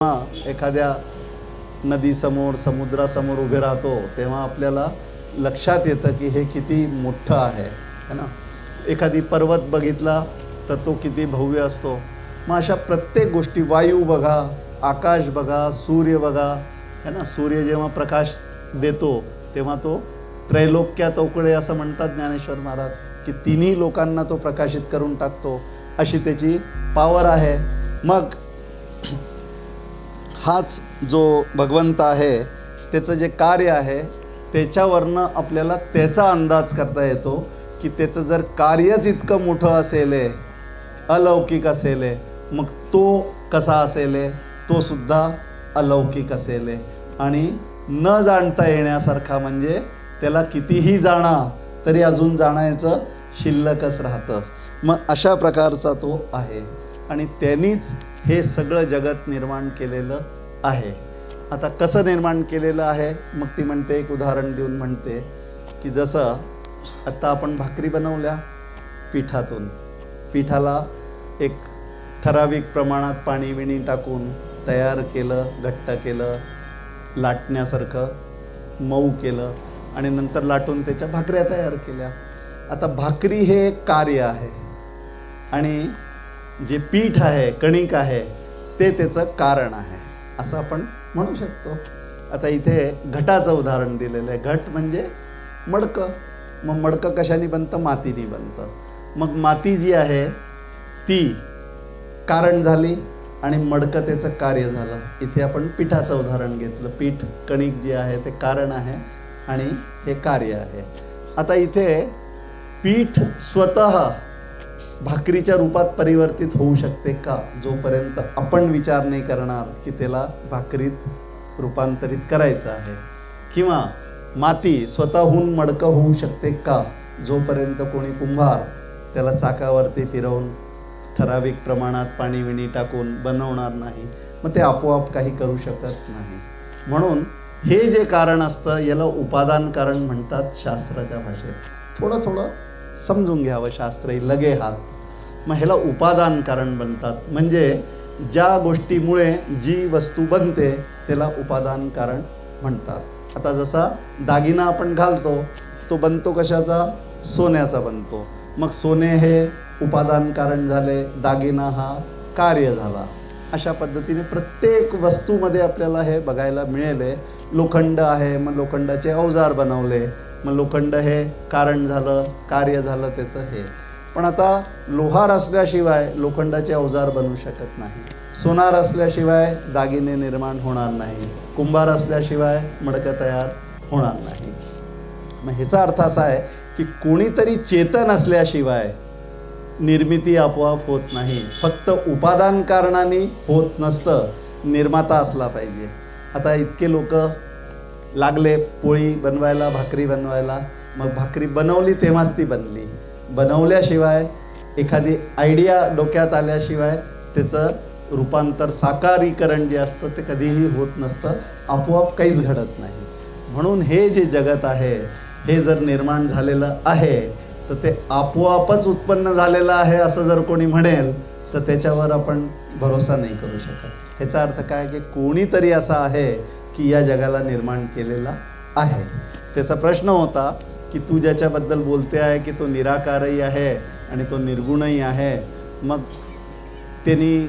एखाद्या नदीसमोर समुद्रासमोर उभे राहतो तेव्हा आपल्याला लक्षात येतं की हे किती मोठं आहे है ना. एखादी पर्वत बघितला तर तो किती भव्य असतो. मग अशा प्रत्येक गोष्टी, वायू बघा, आकाश बघा, सूर्य बघा है ना. सूर्य जेव्हा प्रकाश देतो तेव्हा तो त्रैलोक्यात उकळे असं म्हणतात ज्ञानेश्वर महाराज की तिन्ही लोकांना तो प्रकाशित करून टाकतो, अशी त्याची पॉवर आहे. मग हाच जो भगवंत आहे त्याचं जे कार्य आहे त्याच्यावरनं आपल्याला त्याचा अंदाज करता येतो की त्याचं जर कार्यच इतकं मोठं असेल, अलौकिक असेल, मग तो कसा असेल, तो सुद्धा अलौकिक असेल आणि न जाणता येण्यासारखा, म्हणजे त्याला कितीही जाणा तरी अजून जाणायचं शिल्लकच राहतं. मग अशा प्रकारचा तो आहे आणि त्यांनीच हे सगळं जगत निर्माण केलेलं आहे. आता कसं निर्माण केलेलं आहे मग ती म्हणते, एक उदाहरण देऊन म्हणते की जसं आत्ता आपण भाकरी बनवल्या पिठातून, पिठाला एक ठराविक प्रमाणात पाणी विणी टाकून तयार केलं, घट्ट केलं, लाटण्यासारखं मऊ केलं आणि नंतर लाटून त्याच्या भाकऱ्या तयार केल्या. आता भाकरी हे एक कार्य आहे आणि जे पीठ आहे, कणिक आहे, ते त्याचं कारण आहे असं आपण म्हणू शकतो. आता इथे घटाचं उदाहरण दिलेलं आहे. घट म्हणजे मडकं. मग मडकं कशाने बनतं? मातीने बनतं. मग माती जी आहे ती कारण झाली आणि मडकं त्याचं कार्य झालं. इथे आपण पिठाचं उदाहरण घेतलं. पीठ कणिक जे आहे ते कारण आहे आणि हे कार्य आहे. आता इथे पीठ स्वतः भाकरीच्या रूपात परिवर्तित होऊ शकते का? जोपर्यंत आपण विचार नाही करणार की त्याला भाकरीत रूपांतरित करायचं आहे. किंवा माती स्वतःहून मडकं होऊ शकते का? जोपर्यंत कोणी कुंभार त्याला चाकावरती फिरवून ठराविक प्रमाणात पाणी विणी टाकून बनवणार नाही, मग ते आपोआप काही करू शकत नाही. म्हणून हे जे कारण असतं याला उपादान कारण म्हणतात शास्त्राच्या भाषेत. थोडं थोडं समजून घ्यावं शास्त्र, लगे हात. मग ह्याला उपादान कारण बनतात, म्हणजे ज्या गोष्टीमुळे जी वस्तू बनते त्याला उपादान कारण म्हणतात. आता जसा दागिना आपण घालतो तो बनतो कशाचा? सोन्याचा बनतो. मग सोने हे उपादान कारण झाले, दागिना हा कार्य झाला. अशा पद्धतीने प्रत्येक वस्तूमध्ये आपल्याला हे बघायला मिळेल. लोखंड आहे, मग लोखंडाचे अवजार बनवले, मग लोखंड हे कारण झालं, कार्य झालं त्याचं हे. पण आता लोहार असल्याशिवाय लोखंडाचे अवजार बनू शकत नाही, सोनार असल्याशिवाय दागिने निर्माण होणार नाही, कुंभार असल्याशिवाय मडकं तयार होणार नाही. मग ह्याचा अर्थ असा आहे की कोणीतरी चेतन असल्याशिवाय निर्मिती आपोआप होत नाही. फक्त उपादान कारणाने होत नसतं, निर्माता असला पाहिजे. आता इतके लोक लागले पोळी बनवायला, भाकरी बनवायला. मग भाकरी बनवली तेव्हाच ती बनली. बनवल्याशिवाय, एखादी आयडिया डोक्यात आल्याशिवाय त्याचं रूपांतर, साकारीकरण जे असतं ते कधीही होत नसतं, आपोआप काहीच घडत नाही. म्हणून हे जे जगत आहे हे जर निर्माण झालेलं आहे तर ते आपोआपच उत्पन्न झालेलं आहे असं जर कोणी म्हणेल तर त्याच्यावर आपण भरोसा नाही करू शकत. ह्याचा अर्थ काय की कोणीतरी असा आहे की या जगाला निर्माण केलेला आहे. त्याचा प्रश्न होता की तू ज्याच्याबद्दल बोलते आहे की तो निराकारही आहे आणि तो निर्गुणही आहे, मग त्यांनी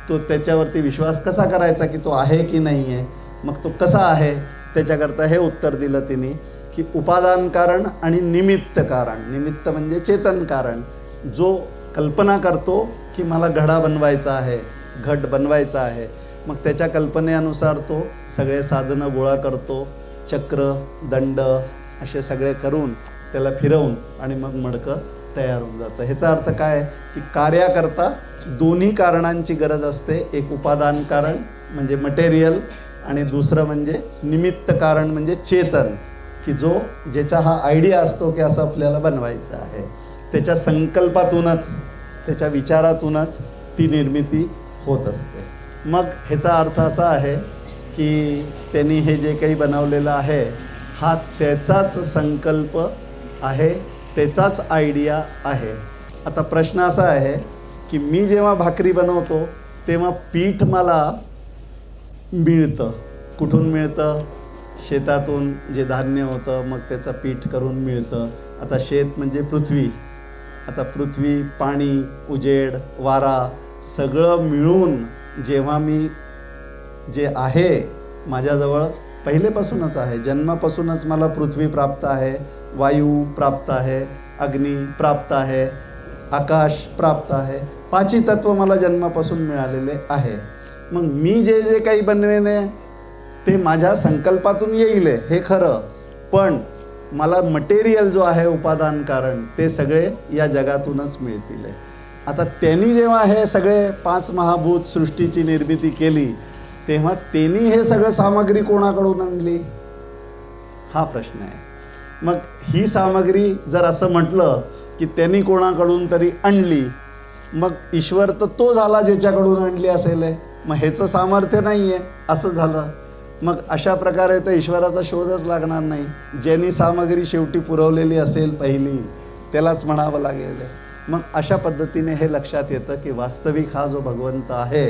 तो त्याच्यावरती विश्वास कसा करायचा की तो आहे की नाही आहे? मग तो कसा आहे? त्याच्याकरता हे उत्तर दिलं तिने की उपादान कारण आणि निमित्त कारण. निमित्त म्हणजे चेतन कारण, जो कल्पना करतो की मला घडा बनवायचा आहे, घट बनवायचा आहे, मग त्याच्या कल्पनेनुसार तो सगळे साधनं गोळा करतो, चक्र, दंड असे सगळे करून त्याला फिरवून आणि मग मडकं तयार होऊन जातं. ह्याचा अर्थ काय की कार्याकरता दोन्ही कारणांची गरज असते. एक उपादान कारण म्हणजे मटेरियल आणि दुसरं म्हणजे निमित्त कारण म्हणजे चेतन, की जो ज्याचा हा आयडिया असतो की असं आपल्याला बनवायचं आहे. त्याच्या संकल्पातूनच, त्याच्या विचारातूनच ती निर्मिती होत असते. मग ह्याचा अर्थ असा आहे की त्यांनी हे जे काही बनवलेलं आहे हा त्याचाच संकल्प आहे, त्याचाच आयडिया आहे. आता प्रश्न असा आहे की मी जेव्हा भाकरी बनवतो तेव्हा पीठ मला मिळतं. कुठून मिळतं? शेतातून जे धान्य होतं मग त्याचं पीठ करून मिळतं. आता शेत म्हणजे पृथ्वी. आता पृथ्वी, पाणी, उजेड, वारा सगळं मिळून जेव्हा मी जे आहे माझ्याजवळ पहिलेपासूनच आहे, जन्मापासूनच मला पृथ्वी प्राप्त आहे, वायू प्राप्त आहे, अग्नी प्राप्त आहे, आकाश प्राप्त आहे, पाची तत्व मला जन्मापासून मिळालेले आहे. मग मी जे जे काही बनवेने ते माझ्या संकल्पातून येईल हे खरं, पण मला मटेरियल जो आहे उपादान कारण ते सगळे या जगातूनच मिळतील. आता त्यांनी जेव्हा हे सगळे 5 महाभूत सृष्टीची निर्मिती केली तेव्हा त्यांनी हे सगळं सामग्री कोणाकडून आणली हा प्रश्न आहे. मग ही सामग्री जर असं म्हटलं की त्यांनी कोणाकडून तरी आणली, मग ईश्वर तर तो झाला ज्याच्याकडून आणली असेल, मग ह्याचं सामर्थ्य नाही आहे असं झालं. मग अशा प्रकारे तर ईश्वराचा शोधच लागणार नाही. ज्यांनी सामग्री शेवटी पुरवलेली असेल पहिली त्यालाच म्हणावं लागेल. मग अशा पद्धतीने हे लक्षात येतं की वास्तविक हा जो भगवंत आहे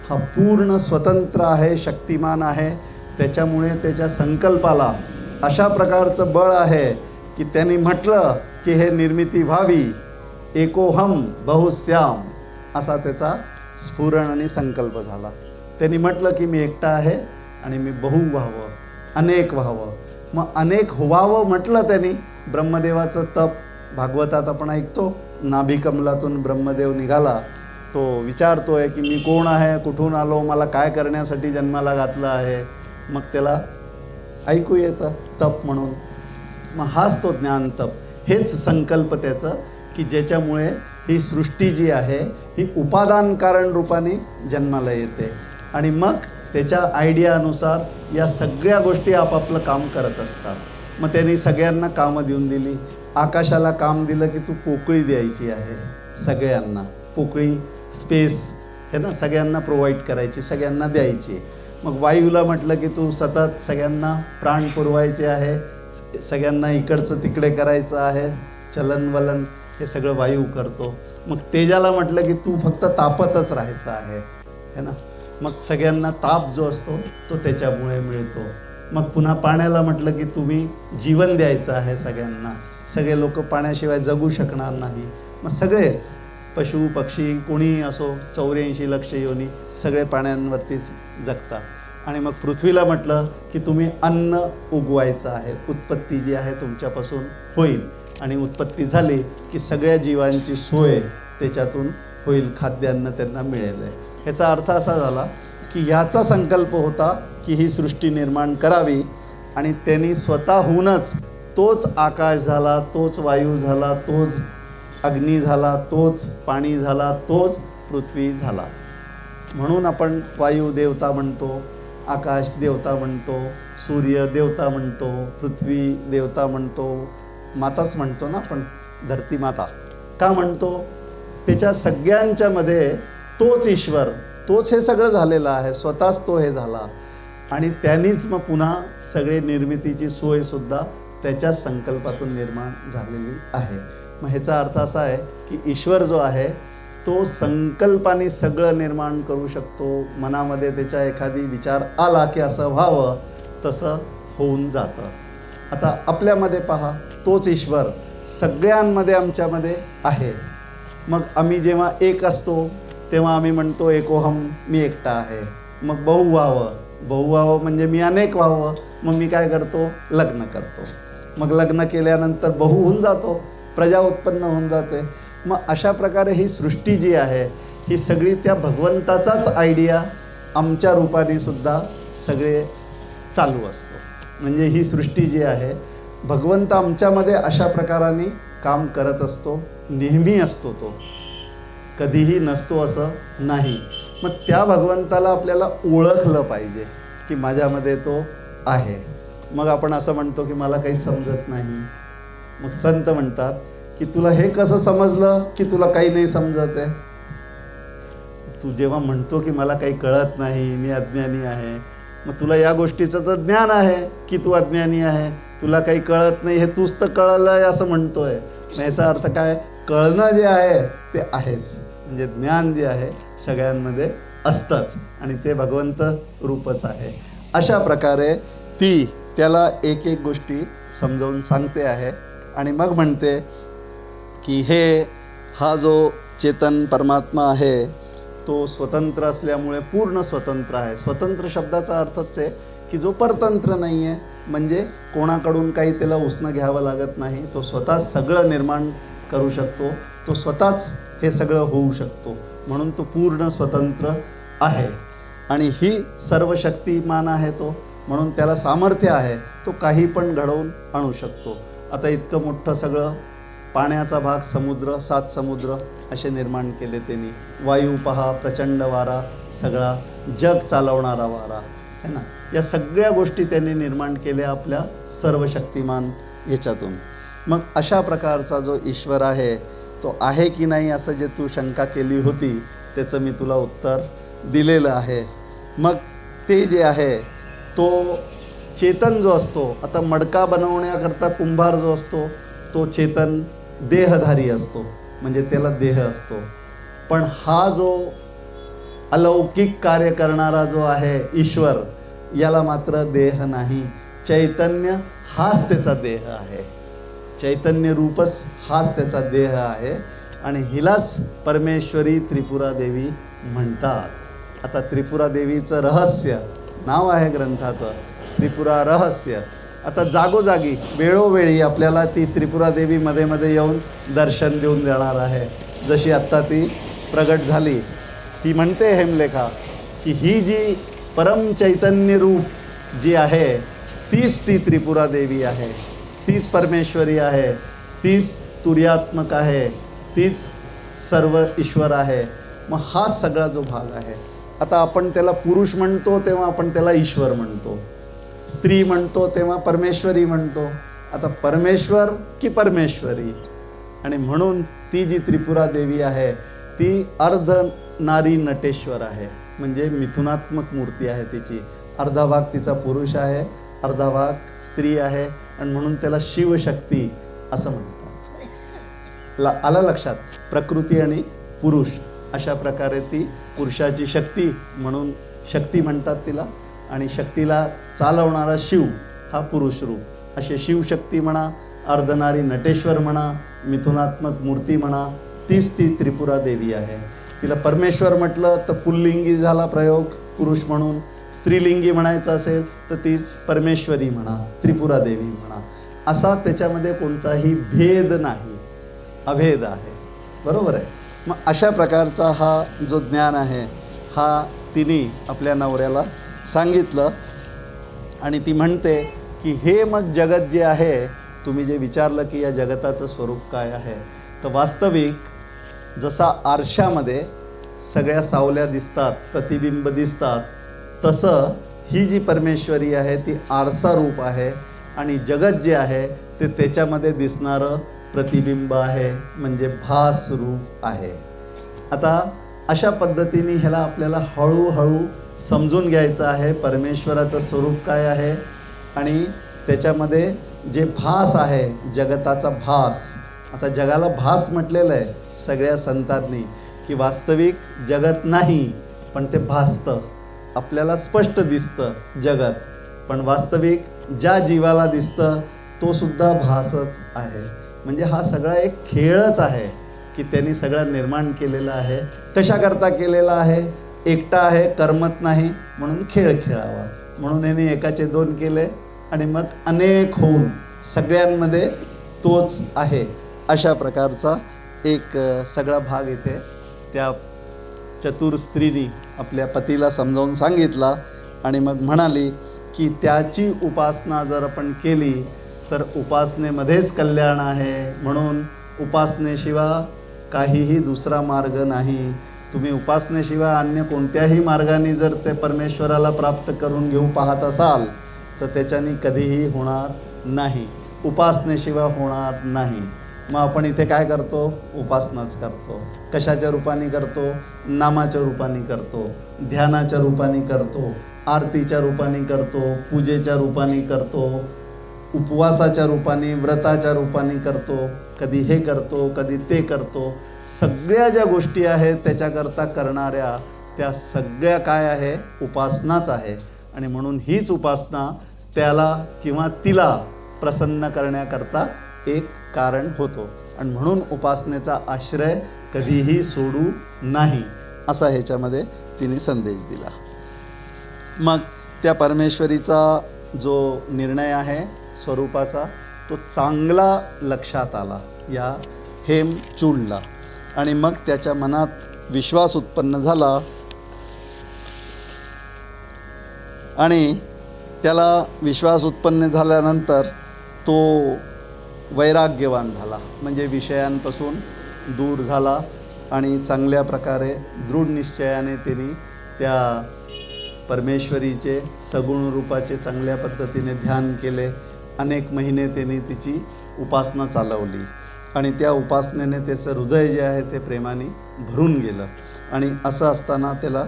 हा पूर्ण स्वतंत्र आहे, शक्तिमान आहे. त्याच्यामुळे त्याच्या संकल्पाला अशा प्रकारचं बळ आहे की त्यांनी म्हटलं की हे निर्मिती व्हावी, एकोहम बहुश्याम असा त्याचा स्फुरण आणि संकल्प झाला. त्यांनी म्हटलं की मी एकटा आहे आणि मी बहु व्हावं, अनेक व्हावं. मग अनेक व्हावं म्हटलं त्यांनी. ब्रह्मदेवाचं तप भागवतात आपण ऐकतो, नाभिकमलातून ब्रह्मदेव निघाला, तो विचारतोय की मी कोण आहे, कुठून आलो, मला काय करण्यासाठी जन्माला घातलं आहे. मग त्याला ऐकू येतं तप म्हणून. मग हाच तो ज्ञान तप, हेच संकल्प त्याचं की ज्याच्यामुळे ही सृष्टी जी आहे ही उपादान कारण रूपाने जन्माला येते. आणि मग त्याच्या आयडियानुसार या सगळ्या गोष्टी आपापलं काम करत असतात. मग त्यांनी सगळ्यांना कामं देऊन दिली. आकाशाला काम दिलं की तू पोकळी द्यायची आहे सगळ्यांना, पोकळी स्पेस हे ना सगळ्यांना प्रोव्हाइड करायची, सगळ्यांना द्यायची. मग वायूला म्हटलं की तू सतत सगळ्यांना प्राण पुरवायचे आहे, सगळ्यांना इकडचं तिकडे करायचं आहे, चलनवलन हे सगळं वायू करतो. मग तेजाला म्हटलं की तू फक्त तापतच राहायचं आहे है ना. मग सगळ्यांना ताप जो असतो तो त्याच्यामुळे मिळतो. मग पुन्हा पाण्याला म्हटलं की तुम्ही जीवन द्यायचं आहे सगळ्यांना, सगळे लोक पाण्याशिवाय जगू शकणार नाही. मग सगळेच पशु पक्षी कोणीही असो 84 लक्ष योनी सगळे पाण्यांवरतीच जगतात. आणि मग पृथ्वीला म्हटलं की तुम्ही अन्न उगवायचं आहे, उत्पत्ती जी आहे तुमच्यापासून होईल. आणि उत्पत्ती झाली की सगळ्या जीवांची सोय त्याच्यातून होईल, खाद्यान्न त्यांना मिळेल. ह्याचा अर्थ असा झाला की ह्याचा संकल्प होता की ही सृष्टी निर्माण करावी आणि त्यांनी स्वतःहूनच तोच आकाश झाला, तोच वायू झाला, तोच अग्नी झाला, तोच पाणी झाला, तोच पृथ्वी झाला. म्हणून आपण वायू देवता म्हणतो, आकाश देवता म्हणतो, सूर्य देवता म्हणतो, पृथ्वी देवता म्हणतो, माताच म्हणतो ना आपण, धरती माता का म्हणतो? त्याच्या सगळ्यांच्या मध्ये तोच ईश्वर, तोच हे सगळं झालेलं आहे, स्वतःच तो हे झाला. आणि त्यांनीच मग पुन्हा सगळे निर्मितीची सोयसुद्धा त्याच्याच संकल्पातून निर्माण झालेली आहे. मग ह्याचा अर्थ असा आहे की ईश्वर जो आहे तो संकल्पाने सगळं निर्माण करू शकतो. मनामध्ये त्याच्या एखादी विचार आला की असं व्हावं, तसं होऊन जातं. आता आपल्यामध्ये पहा, तोच ईश्वर सगळ्यांमध्ये आमच्यामध्ये आहे. मग आम्ही जेव्हा एक असतो तेव्हा आम्ही म्हणतो एकोहम, मी एकटा आहे. मग बहु व्हावं, बहु व्हावं म्हणजे मी अनेक व्हावं. मग मी काय करतो? लग्न करतो. मग लग्न केल्यानंतर बहु होऊन जातो, प्रजा उत्पन्न होऊन जाते. मग अशा प्रकारे ही सृष्टी जी आहे ही सगळी त्या भगवंताचाच आयडिया आमच्या रूपाने सुद्धा सगळे चालू असतो. म्हणजे ही सृष्टी जी आहे भगवंत आमच्यामध्ये अशा प्रकाराने काम करत असतो, नेहमी असतो, तो कधीही नसतो असं नाही. मग त्या भगवंताला आपल्याला ओळखलं पाहिजे की माझ्यामध्ये तो आहे. मग आपण असं म्हणतो की मला काही समजत नाही. मग संत म्हणतात की तुला हे कसं समजलं की तुला काही नाही समजत आहे? तू जेव्हा म्हणतो की मला काही कळत नाही, मी अज्ञानी आहे, मग तुला या गोष्टीचं तर ज्ञान आहे की तू अज्ञानी आहे, तुला काही कळत नाही हे तूच तर कळलं आहे असं म्हणतोय. मग याचा अर्थ काय? कळणं जे आहे ते आहेच. म्हणजे ज्ञान जे आहे सगळ्यांमध्ये असतंच आणि ते भगवंत रूपच आहे. अशा प्रकारे ती त्याला एक एक गोष्टी समजावून सांगते आहे आणि मग म्हणते की हा जो चेतन परमात्मा आहे तो स्वतंत्र असल्यामुळे पूर्ण स्वतंत्र आहे. स्वतंत्र शब्दाचा अर्थच आहे की जो परतंत्र नाही आहे, म्हणजे कोणाकडून काही त्याला उसणं घ्यावं लागत नाही. तो स्वतःच सगळं निर्माण करू शकतो, तो स्वतःच हे सगळं होऊ शकतो, म्हणून तो पूर्ण स्वतंत्र आहे. आणि ही सर्व शक्तिमान आहे तो, म्हणून त्याला सामर्थ्य आहे, तो काही पण घडवून आणू शकतो. आता इतकं मोठं सगळं पाण्याचा भाग, समुद्र, 7 समुद्र असे निर्माण केले त्यांनी. वायू पहा, प्रचंड वारा, सगळा जग चालवणारा वारा है ना. या सगळ्या गोष्टी त्यांनी निर्माण केल्या आपल्या सर्व शक्तिमान ह्याच्यातून. मग अशा प्रकारचा जो ईश्वर आहे तो आहे की नाही असं जे तू शंका केली होती त्याचं मी तुला उत्तर दिलेलं आहे. मग ते जे आहे तो चेतन जो असतो, आता मडका बनवण्याकरता कुंभार जो असतो तो चेतन देहधारी असतो, म्हणजे त्याला देह असतो. पण हा जो अलौकिक कार्य करणारा जो आहे ईश्वर, याला मात्र देह नाही. चैतन्य हाच त्याचा देह आहे, चैतन्य रूपच हाच त्याचा देह आहे आणि हिलाच परमेश्वरी त्रिपुरा देवी म्हणतात. आता त्रिपुरा देवीचं रहस्य नाव आहे ग्रंथाचं, त्रिपुरा रहस्य. आता जागोजागी वेळोवेळी आपल्याला ती त्रिपुरा देवी मध्ये मध्ये येऊन दर्शन देऊन देणार आहे. जशी आत्ता ती प्रगट झाली, ती म्हणते हेमलेखा की ही जी परम चैतन्य रूप जी आहे तीच ती त्रिपुरा देवी आहे, तीच परमेश्वरी आहे, तीच तुर्यात्मक आहे, तीच सर्व ईश्वर आहे. मग हा सगळा जो भाग आहे, आता आपण त्याला पुरुष म्हणतो तेव्हा आपण त्याला ईश्वर म्हणतो, स्त्री म्हणतो तेव्हा परमेश्वरी म्हणतो. आता परमेश्वर की परमेश्वरी, आणि म्हणून ती जी त्रिपुरा देवी आहे ती अर्ध नारी नटेश्वर आहे, म्हणजे मिथुनात्मक मूर्ती आहे तिची. अर्धा भाग तिचा पुरुष आहे, अर्धा भाग स्त्री आहे, आणि म्हणून त्याला शिवशक्ती असं म्हणतात. आलं लक्षात? प्रकृती आणि पुरुष अशा प्रकारे ती पुरुषाची शक्ती म्हणून शक्ती म्हणतात तिला, आणि शक्तीला चालवणारा शिव हा पुरुष रूप. असे शिवशक्ती म्हणा, अर्धनारी नटेश्वर म्हणा, मिथुनात्मक मूर्ती म्हणा, तीच ती त्रिपुरा देवी आहे. तिला परमेश्वर म्हटलं तर पुल्लिंगी झाला प्रयोग पुरुष म्हणून, स्त्रीलिंगी म्हणायचं असेल तर तीच परमेश्वरी म्हणा, त्रिपुरा देवी म्हणा. असा त्याच्यामध्ये कोणताही भेद नाही, अभेद आहे. बरोबर आहे? मग अशा प्रकारचा हा जो ज्ञान आहे हा तिने आपल्या नवऱ्याला सांगितलं. आणि ती म्हणते की हे मग जगत जे आहे, तुम्ही जे विचारलं की या जगताचं स्वरूप काय आहे, तर वास्तविक जसा आरशामध्ये सगळ्या सावल्या दिसतात, प्रतिबिंब दिसतात, तसं ही जी परमेश्वरी आहे ती आरसा रूप आहे आणि जगत जे आहे ते त्याच्यामध्ये दिसणारं प्रतिबिंब आहे, म्हणजे भास रूप आहे. आता अशा पद्धतीने ह्याला आपल्याला हळूहळू समजून घ्यायचं आहे परमेश्वराचं स्वरूप काय आहे आणि त्याच्यामध्ये जे भास आहे, जगताचा भास. आता जगाला भास म्हटलेलं आहे सगळ्या संतांनी की वास्तविक जगत नाही, पण ते भासतं, आपल्याला स्पष्ट दिसतं जगत, पण वास्तविक ज्या जीवाला दिसतं तो सुद्धा भासच आहे. म्हणजे हा सगळा एक खेळच आहे की त्यांनी सगळं निर्माण केलेलं आहे. कशाकरता केलेला आहे? एकटा आहे, करमत नाही, म्हणून खेळ खेळावा, म्हणून यांनी एकाचे 2 केले आणि मग अनेक होऊन सगळ्यांमध्ये तोच आहे. अशा प्रकारचा एक सगळा भाग इथे त्या चतुर स्त्रीनी आपल्या पतीला समजावून सांगितला आणि मग म्हणाली की त्याची उपासना जर आपण केली तर उपासनेमध्येच कल्याण आहे, म्हणून उपासनेशिवाय काहीही दुसरा मार्ग नाही. तुम्ही उपासनेशिवाय अन्य कोणत्याही मार्गाने जर ते परमेश्वराला प्राप्त करून घेऊ पाहत असाल तर त्याच्याने कधीही होणार नाही, उपासनेशिवाय होणार नाही. मग आपण इथे काय करतो? उपासनाच करतो. कशाच्या रूपाने करतो? नामाच्या रूपाने करतो, ध्यानाच्या रूपाने करतो, आरतीच्या रूपाने करतो, पूजेच्या रूपाने करतो, उपवासाच्या रूपाने, व्रताच्या रूपाने करतो, कधी हे करतो, कधी ते करतो. सगळ्या ज्या गोष्टी आहेत त्याच्याकरता करणाऱ्या त्या सगळ्या काय आहे, उपासनाच आहे. आणि म्हणून हीच उपासना त्याला किंवा तिला प्रसन्न करण्याकरता एक कारण होतो. आणि म्हणून उपासनेचा आश्रय कधीही सोडू नाही, असा ह्याच्यामध्ये तिने संदेश दिला. मग त्या परमेश्वरीचा जो निर्णय आहे स्वरूपाचा, तो चांगला लक्षात आला या हेमचूडला. आणि मग त्याच्या मनात विश्वास उत्पन्न झाला आणि त्याला विश्वास उत्पन्न झाल्यानंतर तो वैराग्यवान झाला, म्हणजे विषयांपासून दूर झाला आणि चांगल्या प्रकारे दृढ निश्चयाने त्यांनी त्या परमेश्वरीचे सगुण रूपाचे चांगल्या पद्धतीने ध्यान केले. अनेक महिने त्यांनी तिची उपासना चालवली आणि त्या उपासनेने त्याचं हृदय जे आहे ते प्रेमाने भरून गेलं. आणि असं असताना त्याला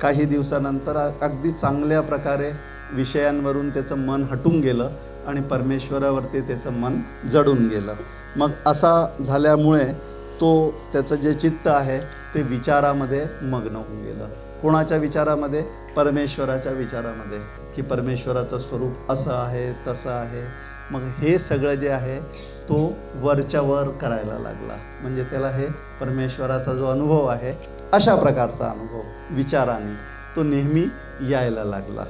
काही दिवसानंतर अगदी चांगल्या प्रकारे विषयांवरून त्याचं मन हटून गेलं आणि परमेश्वरावरती त्याचं मन जडून गेलं. मग असा झाल्यामुळे तो त्याचं जे चित्त आहे ते विचारामध्ये मग्न होऊन गेलं. कोणाच्या विचारामध्ये? परमेश्वराच्या विचारामध्ये, की परमेश्वराचं स्वरूप असं आहे तसं आहे. मग हे सगळं जे आहे तो वरच्या वर करायला लागला. म्हणजे त्याला हे परमेश्वराचा जो अनुभव आहे अशा प्रकारचा अनुभव विचाराने तो नेहमी यायला लागला.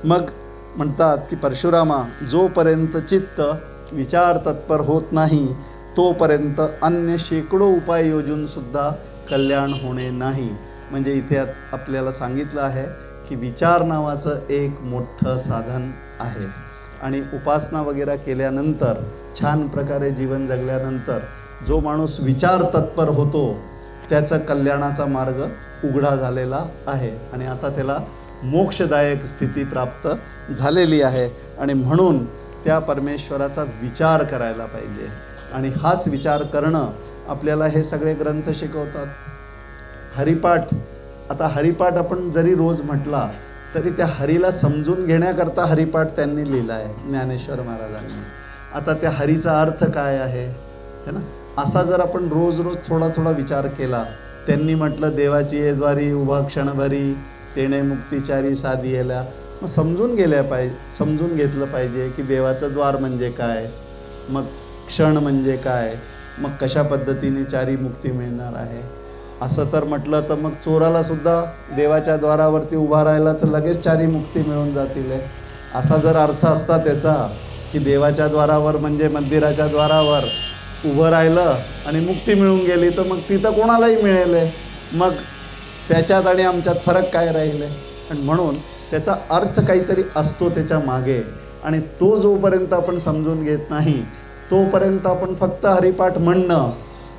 मग म्हणतात की परशुरामा, जोपर्यंत चित्त विचार तत्पर होत नाही तोपर्यंत अन्य शेकडो उपाय योजूनसुद्धा कल्याण होणे नाही. म्हणजे इथे आपल्याला सांगितलं आहे की विचार नावाचं एक मोठं साधन आहे. आणि उपासना वगैरे केल्यानंतर, छान प्रकारे जीवन जगल्यानंतर जो माणूस विचार तत्पर होतो त्याचा कल्याणाचा मार्ग उघडा झालेला आहे आणि आता त्याला मोक्षदायक स्थिती प्राप्त झालेली आहे. आणि म्हणून त्या परमेश्वराचा विचार करायला पाहिजे. आणि हाच विचार करणं आपल्याला हे सगळे ग्रंथ शिकवतात. हरिपाठ, आता हरिपाठ आपण जरी रोज म्हटला तरी त्या हरीला समजून घेण्याकरता हरिपाठ त्यांनी लिहिला आहे ज्ञानेश्वर महाराजांनी. आता त्या हरीचा अर्थ काय आहे है ना, असा जर आपण रोज रोज थोडा थोडा विचार केला. त्यांनी म्हटलं देवाची येद्वारी उभा क्षणभरी तेणे मुक्तिचारी साधियेला. मग समजून घेतलं पाहिजे की देवाचं द्वार म्हणजे काय, मग क्षण म्हणजे काय, मग कशा पद्धतीने चारी मुक्ती मिळणार आहे. असं तर म्हटलं तर मग चोराला सुद्धा देवाच्या द्वारावरती उभा राहिला तर लगेच चारी मुक्ती मिळून जातील. असा जर अर्थ असता त्याचा की देवाच्या द्वारावर म्हणजे मंदिराच्या द्वारावर उभं राहिलं आणि मुक्ती मिळून गेली तर मग तिथं कोणालाही मिळेल. मग त्याच्यात आणि आमच्यात फरक काय राहील. आणि म्हणून त्याचा अर्थ काहीतरी असतो त्याच्या मागे. आणि तो जोपर्यंत आपण समजून घेत नाही तोपर्यंत आपण फक्त हरिपाठ म्हणणं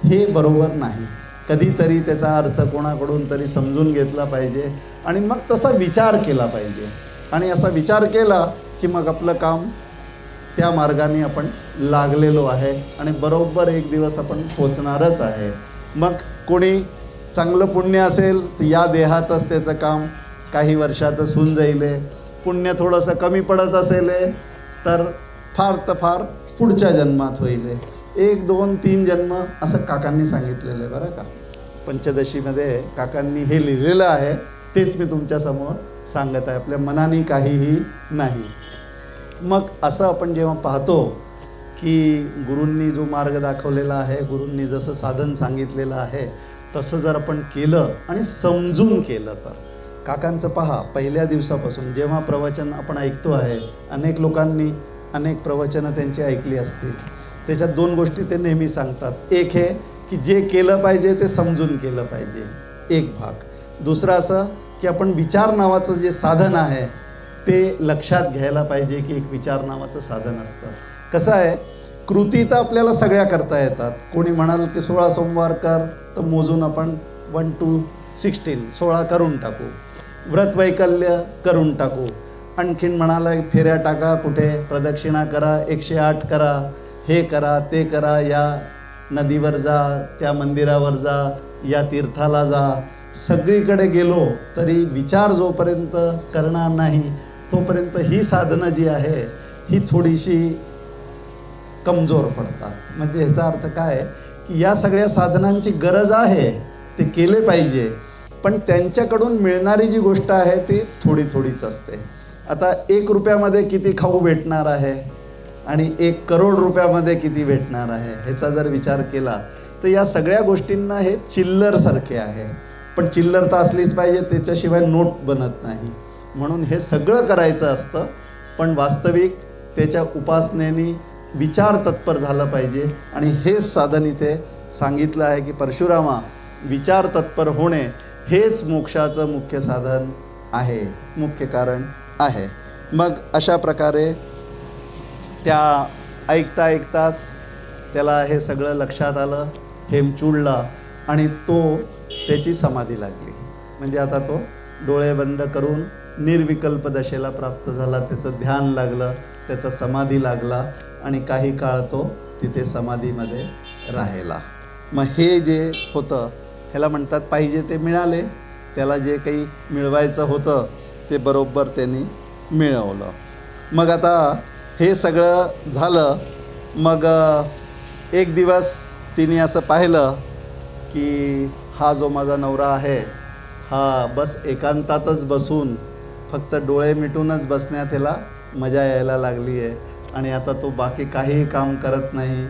हे बरोबर नाही. कधीतरी त्याचा अर्थ कोणाकडून तरी समजून घेतला पाहिजे आणि मग तसा विचार केला पाहिजे. आणि असा विचार केला की मग आपलं काम त्या मार्गाने आपण लागलेलो आहे आणि बरोबर एक दिवस आपण पोचणारच आहे. मग कोणी चांगलं पुण्य असेल तर या देहातच त्याचं काम काही वर्षातच होऊन जाईल. पुण्य थोडंसं कमी पडत असेल तर फार पुढच्या जन्मात होईल. 1, 2, 3 जन्म असं काकांनी सांगितलेलं आहे बरं का. पंचदशीमध्ये काकांनी हे लिहिलेलं आहे, तेच मी तुमच्यासमोर सांगत आहे. आपल्या मनाने काहीही नाही. मग असं आपण जेव्हा पाहतो की गुरूंनी जो मार्ग दाखवलेला आहे, गुरूंनी जसं साधन सांगितलेलं आहे तसं जर आपण केलं आणि समजून केलं तर. काकांचं पहा, पहिल्या दिवसापासून जेव्हा प्रवचन आपण ऐकतो आहे, अनेक लोकांनी अनेक प्रवचनं त्यांची ऐकली असतील. त्याच्यात 2 गोष्टी ते नेहमी सांगतात. एक हे की जे केलं पाहिजे ते समजून केलं पाहिजे, एक भाग. दुसरं असं की आपण विचार नावाचं जे साधन आहे ते लक्षात घ्यायला पाहिजे की एक विचार नावाचं साधन असतं. कसं आहे, कृती तर आपल्याला सगळ्या करता येतात. कोणी म्हणाल की 16 सोमवार कर तर मोजून आपण 1 to 16 16 करून टाकू. व्रतवैकल्य करून टाकू. आणखीन म्हणाला फेऱ्या टाका, कुठे प्रदक्षिणा करा, 108 करा, हे करा ते करा, या नदीवर जा, त्या मंदिरावर जा, या तीर्थाला जा. सगळीकडे गेलो तरी विचार जोपर्यंत करणार नाही तोपर्यंत ही साधनं जी आहे ही थोडीशी कमजोर पडतात. म्हणजे ह्याचा अर्थ काय की या सगळ्या साधनांची गरज आहे, ते केले पाहिजे. पण त्यांच्याकडून मिळणारी जी गोष्ट आहे ती थोडी थोडीच असते. आता 1 रुपयामध्ये किती खाऊ भेटणार आहे आणि 1 करोड रुपयामध्ये किती भेटणार आहे ह्याचा जर विचार केला तर या सगळ्या गोष्टींना हे चिल्लरसारखे आहे. पण चिल्लर तर असलीच पाहिजे, त्याच्याशिवाय नोट बनत नाही. म्हणून हे सगळं करायचं असतं, पण वास्तविक त्याच्या उपासनेने विचार तत्पर झालं पाहिजे. आणि हेच साधन इथे सांगितलं आहे की परशुरामा, विचार तत्पर होणे हेच मोक्षाचं मुख्य साधन आहे, मुख्य कारण आहे. मग अशा प्रकारे त्या ऐकता ऐकताच त्याला हे सगळं लक्षात आलं, हेमचूडला, आणि त्याची समाधी लागली. म्हणजे आता तो डोळे बंद करून निर्विकल्प दशेला प्राप्त झाला. त्याचं ध्यान लागलं, त्याचा समाधी लागला आणि काही काळ तो तिथे समाधीमध्ये राहिला. मग हे जे होतं ह्याला म्हणतात पाहिजे ते मिळाले. त्याला जे काही मिळवायचं होतं ते बरोबर त्यांनी मिळवलं. मग आता हे सगळं झालं. मग एक दिवस तिने असं पाहिलं की हा जो माझा नवरा आहे हा बस एकांतातच बसून फक्त डोळे मिटूनच बसण्यात ह्याला मजा यायला लागली आहे. आणि आता तो बाकी काहीही काम करत नाही,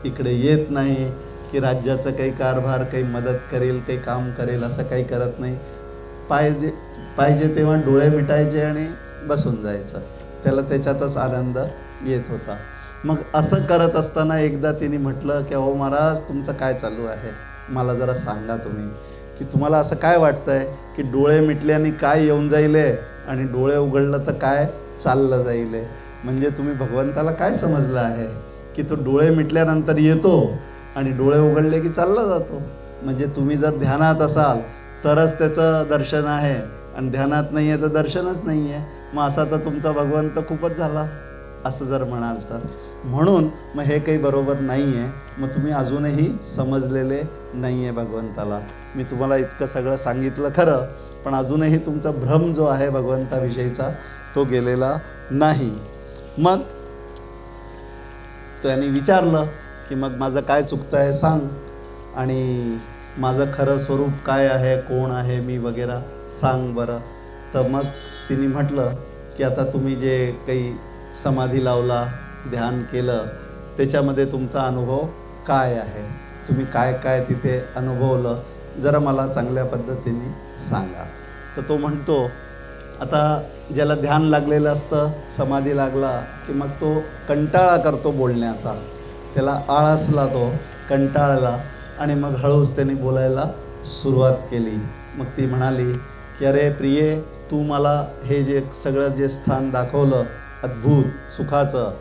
इकडे येत नाही की राज्याचं काही कारभार, काही मदत करेल, काही काम करेल, असं काही करत नाही. पाहिजे तेव्हा डोळे मिटायचे आणि बसून जायचं. त्याला त्याच्यातच आनंद येत होता. मग असं करत असताना एकदा तिने म्हटलं की अहो महाराज, तुमचं काय चालू आहे, मला जरा सांगा तुम्ही, की तुम्हाला असं काय वाटतं आहे की डोळे मिटल्याने काय येऊन जाईल आणि डोळे उघडलं तर काय चाललं जाईल. म्हणजे तुम्ही भगवंताला काय समजलं आहे की तो डोळे मिटल्यानंतर येतो आणि डोळे उघडले की चालला जातो. म्हणजे तुम्ही जर ध्यानात असाल तरच त्याचं दर्शन आहे, आणि ध्यानात नाही आहे तर दर्शनच नाही आहे. मग असा तर तुमचा भगवंत खूपच झाला, असं जर म्हणाल तर. म्हणून मग हे काही बरोबर नाही आहे. मग तुम्ही अजूनही समजलेले नाही आहे भगवंताला. मी तुम्हाला इतकं सगळं सांगितलं खरं, पण अजूनही तुमचा भ्रम जो आहे भगवंताविषयीचा तो गेलेला नाही. मग त्याने विचारलं की मग माझं काय चुकतं आहे सांग, आणि माझं खरं स्वरूप काय आहे, कोण आहे मी वगैरे सांग बरं. तर मग तिने म्हटलं की आता तुम्ही जे काही समाधी लावला, ध्यान केलं, त्याच्यामध्ये तुमचा अनुभव काय आहे, तुम्ही काय काय तिथे अनुभवलं, जरा मला चांगल्या पद्धतीने सांगा. तर तो म्हणतो, आता ज्याला ध्यान लागलेलं असतं, समाधी लागला की मग तो कंटाळा करतो बोलण्याचा, त्याला आळसला, तो कंटाळला, आणि मग हळूच त्यांनी बोलायला सुरुवात केली. मग ती म्हणाली की अरे प्रिये, तू मला हे जे सगळं जे स्थान दाखवलं अद्भुत सुखाचं,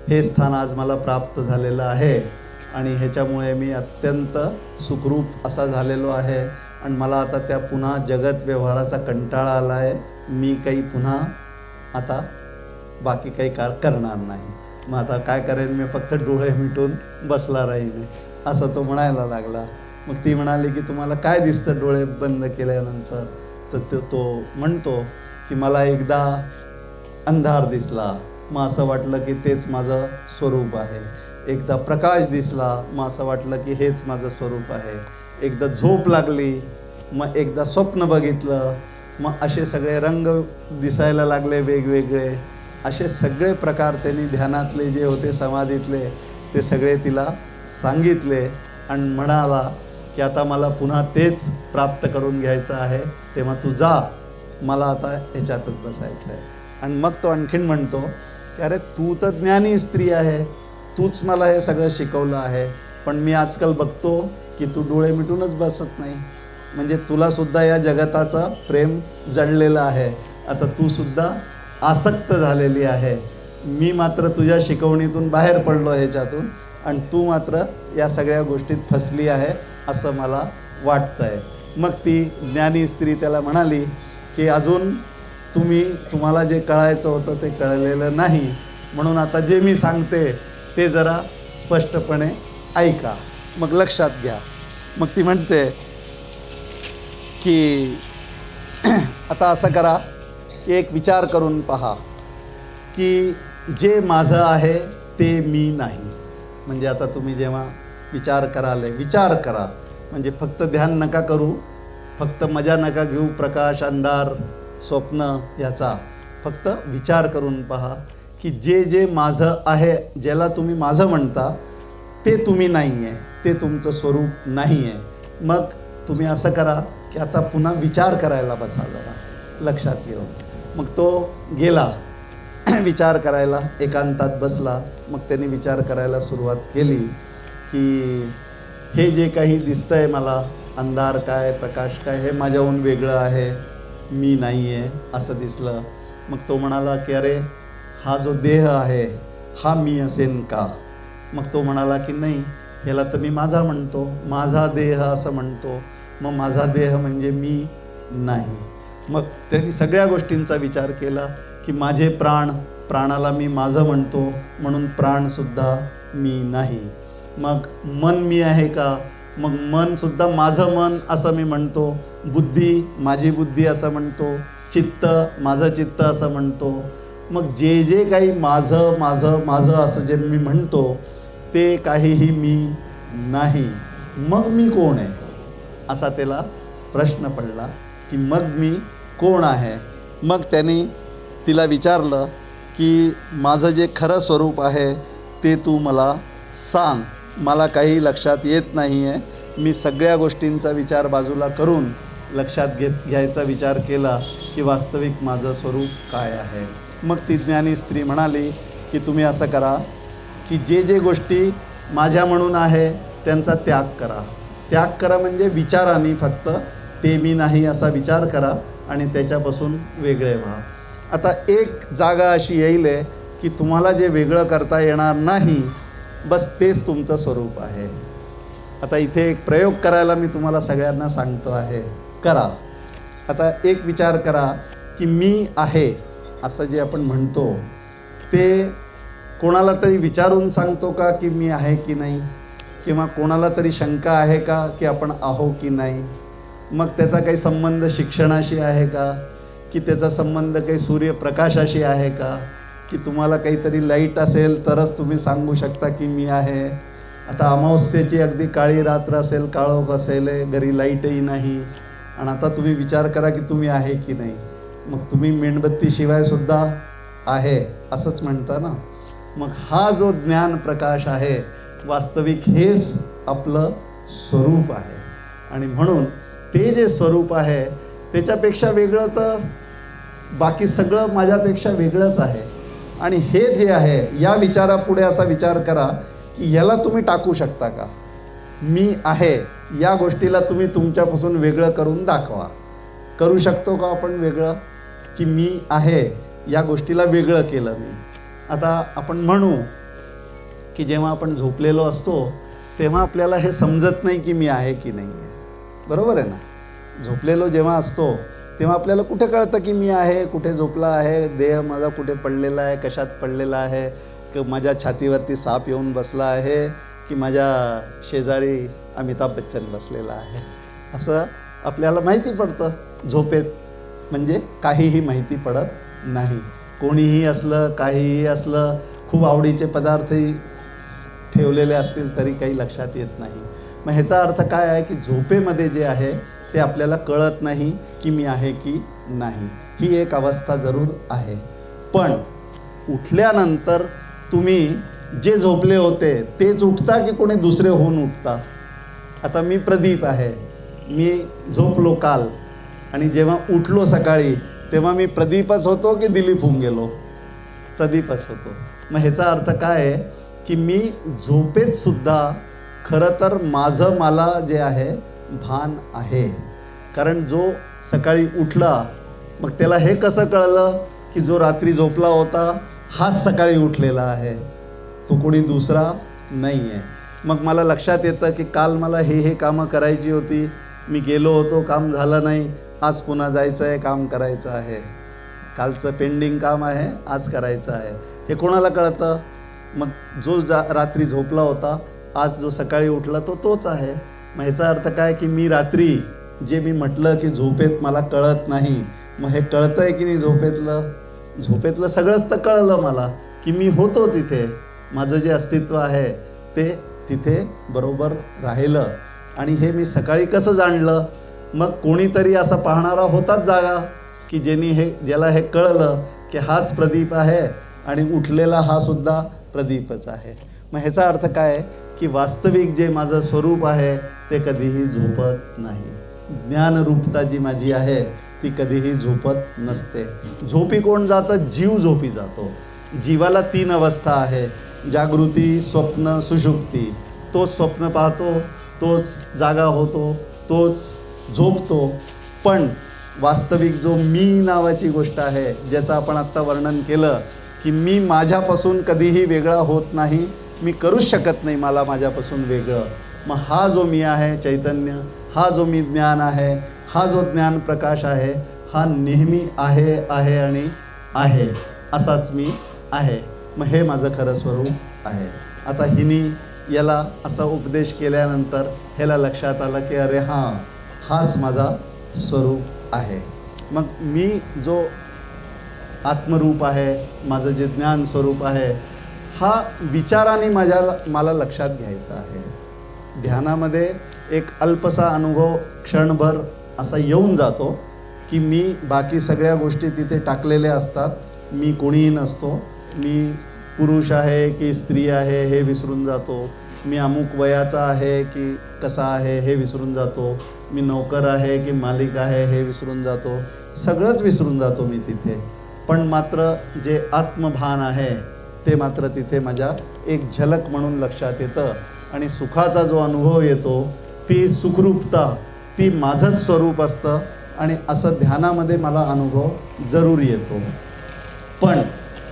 हे स्थान आज मला प्राप्त झालेलं आहे, आणि ह्याच्यामुळे मी अत्यंत सुखरूप असा झालेलो आहे, आणि मला आता त्या पुन्हा जगत व्यवहाराचा कंटाळा आला आहे. मी काही पुन्हा आता बाकी काही करणार नाही. मग आता काय करेन, मी फक्त डोळे मिटून बसला राहील, असं तो म्हणायला लागला. मग ती म्हणाली की तुम्हाला काय दिसतं डोळे बंद केल्यानंतर? तर तो म्हणतो की मला एकदा अंधार दिसला, मग असं वाटलं की तेच माझं स्वरूप आहे. एकदा प्रकाश दिसला, मग असं वाटलं की हेच माझं स्वरूप आहे. एकदा झोप लागली, मग एकदा स्वप्न बघितलं, मग असे सगळे रंग दिसायला लागले वेगवेगळे. असे सगळे प्रकार त्यांनी ध्यानातले जे होते, समाधीतले, ते सगळे तिला सांगितले, आणि म्हणाला की आता मला पुन्हा तेच प्राप्त करून घ्यायचं आहे, तेव्हा तू जा, मला आता ह्याच्यातच बसायचं आहे. आणि मग तो आणखीन म्हणतो की अरे तू तर ज्ञानी स्त्री आहे, तूच मला हे सगळं शिकवलं आहे, पण मी आजकाल बघतो की तू डोळे मिटूनच बसत नाही. म्हणजे तुलासुद्धा या जगताचं प्रेम जडलेलं आहे, आता तूसुद्धा आसक्त झालेली आहे. मी मात्र तुझ्या शिकवणीतून बाहेर पडलो ह्याच्यातून, आणि तू मात्र या सगळ्या गोष्टीत फसली आहे असं मला वाटतं आहे. मग ती ज्ञानी स्त्री त्याला म्हणाली की अजून तुम्हाला जे कळायचं होतं ते कळलेलं नाही, म्हणून आता जे मी सांगते ते जरा स्पष्टपणे ऐका, मग लक्षात घ्या. मग ती म्हणते की आता असं करा की एक विचार करून पहा की जे माझं आहे ते मी नाही. म्हणजे आता तुम्ही जेव्हा विचार कराल, विचार करा, म्हणजे फक्त ध्यान नका करू, फक्त मजा नका घेऊ प्रकाश अंधार स्वप्न याचा. फक्त विचार करून पहा की जे जे माझं आहे, ज्याला तुम्ही माझं म्हणता ते तुम्ही नाही आहे, ते तुमचं स्वरूप नाही आहे. मग तुम्ही असं करा की आता पुन्हा विचार करायला बसा जरा लक्षात घेऊन. मग तो गेला विचार करायला, एकांतात बसला. मग त्यांनी विचार करायला सुरुवात केली की हे जे काही दिसतंय मला, अंधार काय प्रकाश काय, हे माझ्याहून वेगळं आहे, मी नाही आहे असं दिसलं. मग तो म्हणाला की अरे हा जो देह आहे हा मी असेन का? मग तो म्हणाला की नाही, ह्याला तर मी माझा म्हणतो, माझा देह असं म्हणतो, मग माझा देह म्हणजे मी नाही. मग त्यांनी सगळ्या गोष्टींचा विचार केला की माझे प्राण, प्राणाला मी माझं म्हणतो म्हणून प्राणसुद्धा मी नाही. मग मन मी आहे का? मग मनसुद्धा माझं मन असं मी म्हणतो, बुद्धी माझी बुद्धी असं म्हणतो, चित्त माझं चित्त असं म्हणतो. मग जे जे काही माझं माझं माझं असं जे मी म्हणतो ते काहीही मी नाही. मग मी कोण आहे असा त्याला प्रश्न पडला की मग मी कोण आहे. मग त्यांनी तिला विचारलं की माझं जे खरं स्वरूप आहे ते तू मला सांग, मला काही लक्षात येत नाही आहे. मी सगळ्या गोष्टींचा विचार बाजूला करून लक्षात घ्यायचा विचार केला की वास्तविक माझं स्वरूप काय आहे. मग ती ज्ञानी स्त्री म्हणाली की तुम्ही असं करा की जे जे गोष्टी माझ्या म्हणून आहे त्यांचा त्याग करा. त्याग करा म्हणजे विचाराने फक्त ते मी नाही असा विचार करा आणि त्याच्यापासून वेगळे व्हा. आता एक जागा अशी येईल की तुम्हाला जे वेगळं करता येणार नाही, बस तेच तुमचं स्वरूप आहे. आता इथे एक प्रयोग करायला मी तुम्हाला सगळ्यांना सांगतो आहे, करा. आता एक विचार करा की मी आहे असं जे आपण म्हणतो ते कोणाला तरी विचारून सांगतो का की मी आहे की नाही? किंवा कोणाला तरी शंका आहे का की आपण आहो की नाही? मग त्याचा काही संबंध शिक्षणाशी आहे का? की त्याचा संबंध काही सूर्यप्रकाशाशी आहे का? की तुम्हाला काहीतरी लाईट असेल तरच तुम्ही सांगू शकता की मी आहे. आता अमावस्येची अगदी काळी रात्र असेल, काळोख असेल, घरी लाईटही नाही, आणि आता तुम्ही विचार करा की तुम्ही आहे की नाही. मग तुम्ही मेणबत्तीशिवाय सुद्धा आहे असंच म्हणता ना. मग हा जो ज्ञान प्रकाश आहे वास्तविक हेच आपलं स्वरूप आहे. आणि म्हणून ते जे स्वरूप आहे त्याच्यापेक्षा वेगळं तर बाकी सगळं माझ्यापेक्षा वेगळंच आहे. आणि हे जे आहे या विचारापुढे असा विचार करा की ह्याला तुम्ही टाकू शकता का? मी आहे या गोष्टीला तुम्ही तुमच्यापासून वेगळं करून दाखवा. करू शकतो का आपण वेगळं? की मी आहे या गोष्टीला वेगळं केलं मी. आता आपण म्हणू की जेव्हा आपण झोपलेलो असतो तेव्हा आपल्याला हे समजत नाही की मी आहे की नाही आहे. बरोबर आहे ना? झोपलेलो जेव्हा असतो तेव्हा आपल्याला कुठे कळतं की मी आहे, कुठे झोपला आहे, देह माझा कुठे पडलेला आहे, कशात पडलेला आहे, की माझ्या छातीवरती साप येऊन बसला आहे, की माझ्या शेजारी अमिताभ बच्चन बसलेला आहे, असं आपल्याला माहिती पडतं झोपेत. म्हणजे काहीही माहिती पडत नाही. कोणीही असलं, काहीही असलं, खूप आवडीचे पदार्थही ठेवलेले असतील तरी काही लक्षात येत नाही. मग ह्याचा अर्थ काय आहे की झोपेमध्ये जे आहे ते आपल्याला कळत नाही की मी आहे की नाही. ही एक अवस्था जरूर आहे. पण उठल्यानंतर तुम्ही जे झोपले होते तेच उठता की कोणी दुसरे होऊन उठता? आता मी प्रदीप आहे, मी झोपलो काल आणि जेव्हा उठलो सकाळी तेव्हा मी प्रदीपच होतो की दिलीप होऊन गेलो? प्रदीपच होतो. मग ह्याचा अर्थ काय आहे की मी झोपेत सुद्धा खरं तर माझं मला जे आहे भान आहे. कारण जो सकाळी उठला मग त्याला हे कसं कळलं की जो रात्री झोपला होता हाच सकाळी उठलेला आहे, तो कोणी दुसरा नाही आहे. मग मला लक्षात येतं की काल मला हे कामं करायची होती, मी गेलो होतो, काम झालं नाही, आज पुन्हा जायचं आहे, काम करायचं आहे, कालचं पेंडिंग काम आहे आज करायचं आहे. हे कोणाला कळतं? मग जो रात्री झोपला होता आज जो सकाळी उठला तो तोच आहे. मग ह्याचा अर्थ काय की मी रात्री जे मी म्हटलं की झोपेत मला कळत नाही, मग हे कळतं आहे की नाही? झोपेतलं सगळंच तर कळलं मला की मी होतो तिथे, माझं जे अस्तित्व आहे ते तिथे बरोबर राहिलं. आणि हे मी सकाळी कसं जाणलं? मग कोणीतरी असा पाहणारा होताच जागा की ज्याला हे कळलं की हाच प्रदीप आहे आणि उठलेला हा सुद्धा प्रदीपच आहे. मग ह्याचा अर्थ काय आहे की वास्तविक जे माझं स्वरूप आहे ते कधीही झोपत नाही. ज्ञानरूपता जी माझी आहे ती कधीही झोपत नसते. झोपी कोण जातं? जीव झोपी जातो. जीवाला 3 अवस्था आहे, जागृती, स्वप्न, सुषुप्ती. तोच स्वप्न पाहतो, तोच जागा होतो, तोच झोपतो. पण वास्तविक जो मी नावाची गोष्ट आहे, ज्याचं आपण आत्ता वर्णन केलं की मी माझ्यापासून कधीही वेगळा होत नाही, मी करूच शकत नाही मला माझ्यापासून वेगळं. मग हा जो मी आहे चैतन्य, हा जो मी ज्ञान आहे, हा जो ज्ञान प्रकाश आहे, हा नेहमी आहे आहे आणि आहे, असाच मी आहे. मग हे माझं खरं स्वरूप आहे. आता हिनी याला असा उपदेश केल्यानंतर ह्याला लक्षात आलं की अरे हां, हाच माझा स्वरूप आहे. मग मी जो आत्मरूप आहे, माझं जे ज्ञान स्वरूप आहे, हा विचाराने मला लक्षात घ्यायचा आहे. ध्यानामध्ये एक अल्पसा अनुभव क्षणभर असा येऊन जातो की मी बाकी सगळ्या गोष्टी तिथे टाकलेल्या असतात. मी कोणीही नसतो. मी पुरुष आहे की स्त्री आहे हे विसरून जातो. मी अमुक वयाचा आहे की कसा आहे हे विसरून जातो. मी नोकर आहे की मालिक आहे हे विसरून जातो. सगळंच विसरून जातो मी तिथे. पण मात्र जे आत्मभान आहे ते मात्र तिथे माझ्या एक झलक म्हणून लक्षात येतं. आणि सुखाचा जो अनुभव येतो, ती सुखरूपता, ती माझंच स्वरूप असतं. आणि असं ध्यानामध्ये मला अनुभव जरूर येतो. पण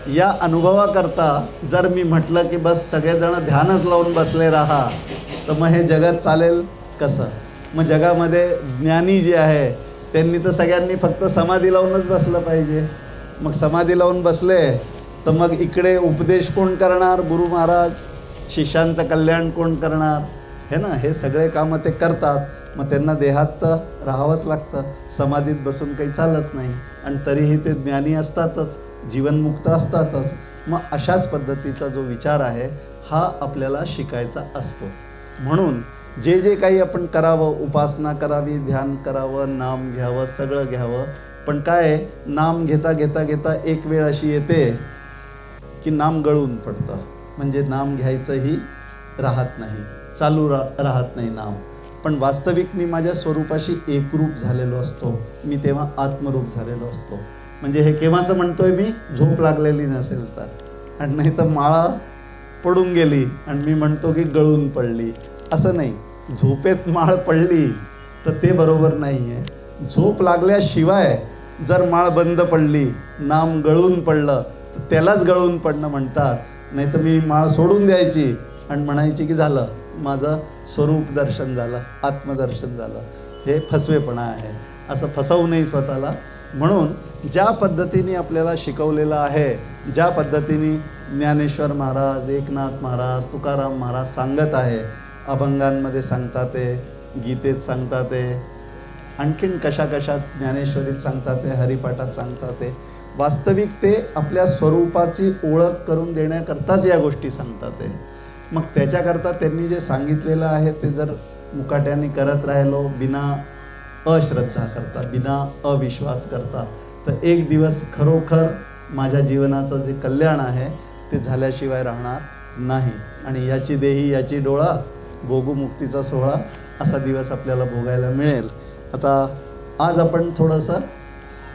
या अनुभवाकरता जर मी म्हटलं की बस सगळेजण ध्यानच लावून बसले राहा, तर मग हे जगत चालेल कसं? मग जगामध्ये ज्ञानी जे आहे त्यांनी तर सगळ्यांनी फक्त समाधी लावूनच बसलं पाहिजे. मग समाधी लावून बसले तर मग इकडे उपदेश कोण करणार? गुरु महाराज. शिष्यांचं कल्याण कोण करणार? हे ना, हे सगळे कामं ते करतात. मग त्यांना देहात तर राहावंच लागतं. समाधीत बसून काही चालत नाही. आणि तरीही ते ज्ञानी असतातच, जीवनमुक्त असतातच. मग अशाच पद्धतीचा जो विचार आहे हा आपल्याला शिकायचा असतो. म्हणून जे जे काही आपण करावं, उपासना करावी, ध्यान करावं, नाम घ्यावं, सगळं घ्यावं. पण काय, नाम घेता घेता घेता एक वेळ अशी येते की नाम गळून पडतं. म्हणजे नाम घ्यायचंही राहत नाही, चालू राहत नाही नाम. पण वास्तविक मी माझ्या स्वरूपाशी एकरूप झालेलो असतो. मी तेव्हा आत्मरूप झालेलो असतो. म्हणजे हे केव्हाचं म्हणतोय मी? झोप लागलेली नसेल तर. आणि नाही तर माळा पडून गेली आणि मी म्हणतो की गळून पडली. असं नाही. झोपेत माळ पडली तर ते बरोबर नाही आहे. झोप लागल्याशिवाय जर माळ बंद पडली, नाम गळून पडलं, तर त्यालाच गळून पडणं म्हणतात. नाही तर मी माळ सोडून द्यायची आणि म्हणायची की झालं, माझं स्वरूप दर्शन झालं, आत्मदर्शन झालं. हे फसवेपणा आहे. असं फसवू नये स्वतःला. म्हणून ज्या पद्धतीने आपल्याला शिकवलेलं आहे, ज्या पद्धतीने ज्ञानेश्वर महाराज, एकनाथ महाराज, तुकाराम महाराज सांगत आहे, अभंगांमध्ये सांगतात ते, गीतेत सांगतात ते, आणखीन कशा कशात ज्ञानेश्वरीत सांगतात ते, हरिपाठात सांगतात ते. वास्तविक ते आपल्या स्वरूपाची ओळख करून देण्याकरताच या गोष्टी सांगतात ते. मग त्याच्याकरता त्यांनी जे सांगितलेलं आहे ते जर मुकाट्याने करत राहिलो, बिना अश्रद्धा करता, बिना अविश्वास करता, तर एक दिवस खरोखर माझ्या जीवनाचं जे कल्याण आहे ते झाल्याशिवाय राहणार नाही. आणि याची देही याची डोळा, भोगू मुक्तीचा सोहळा, असा दिवस आपल्याला भोगायला मिळेल. आता आज आपण थोडंसं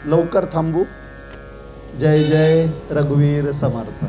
लवकर थांबू. जय जय रघुवीर समर्थ.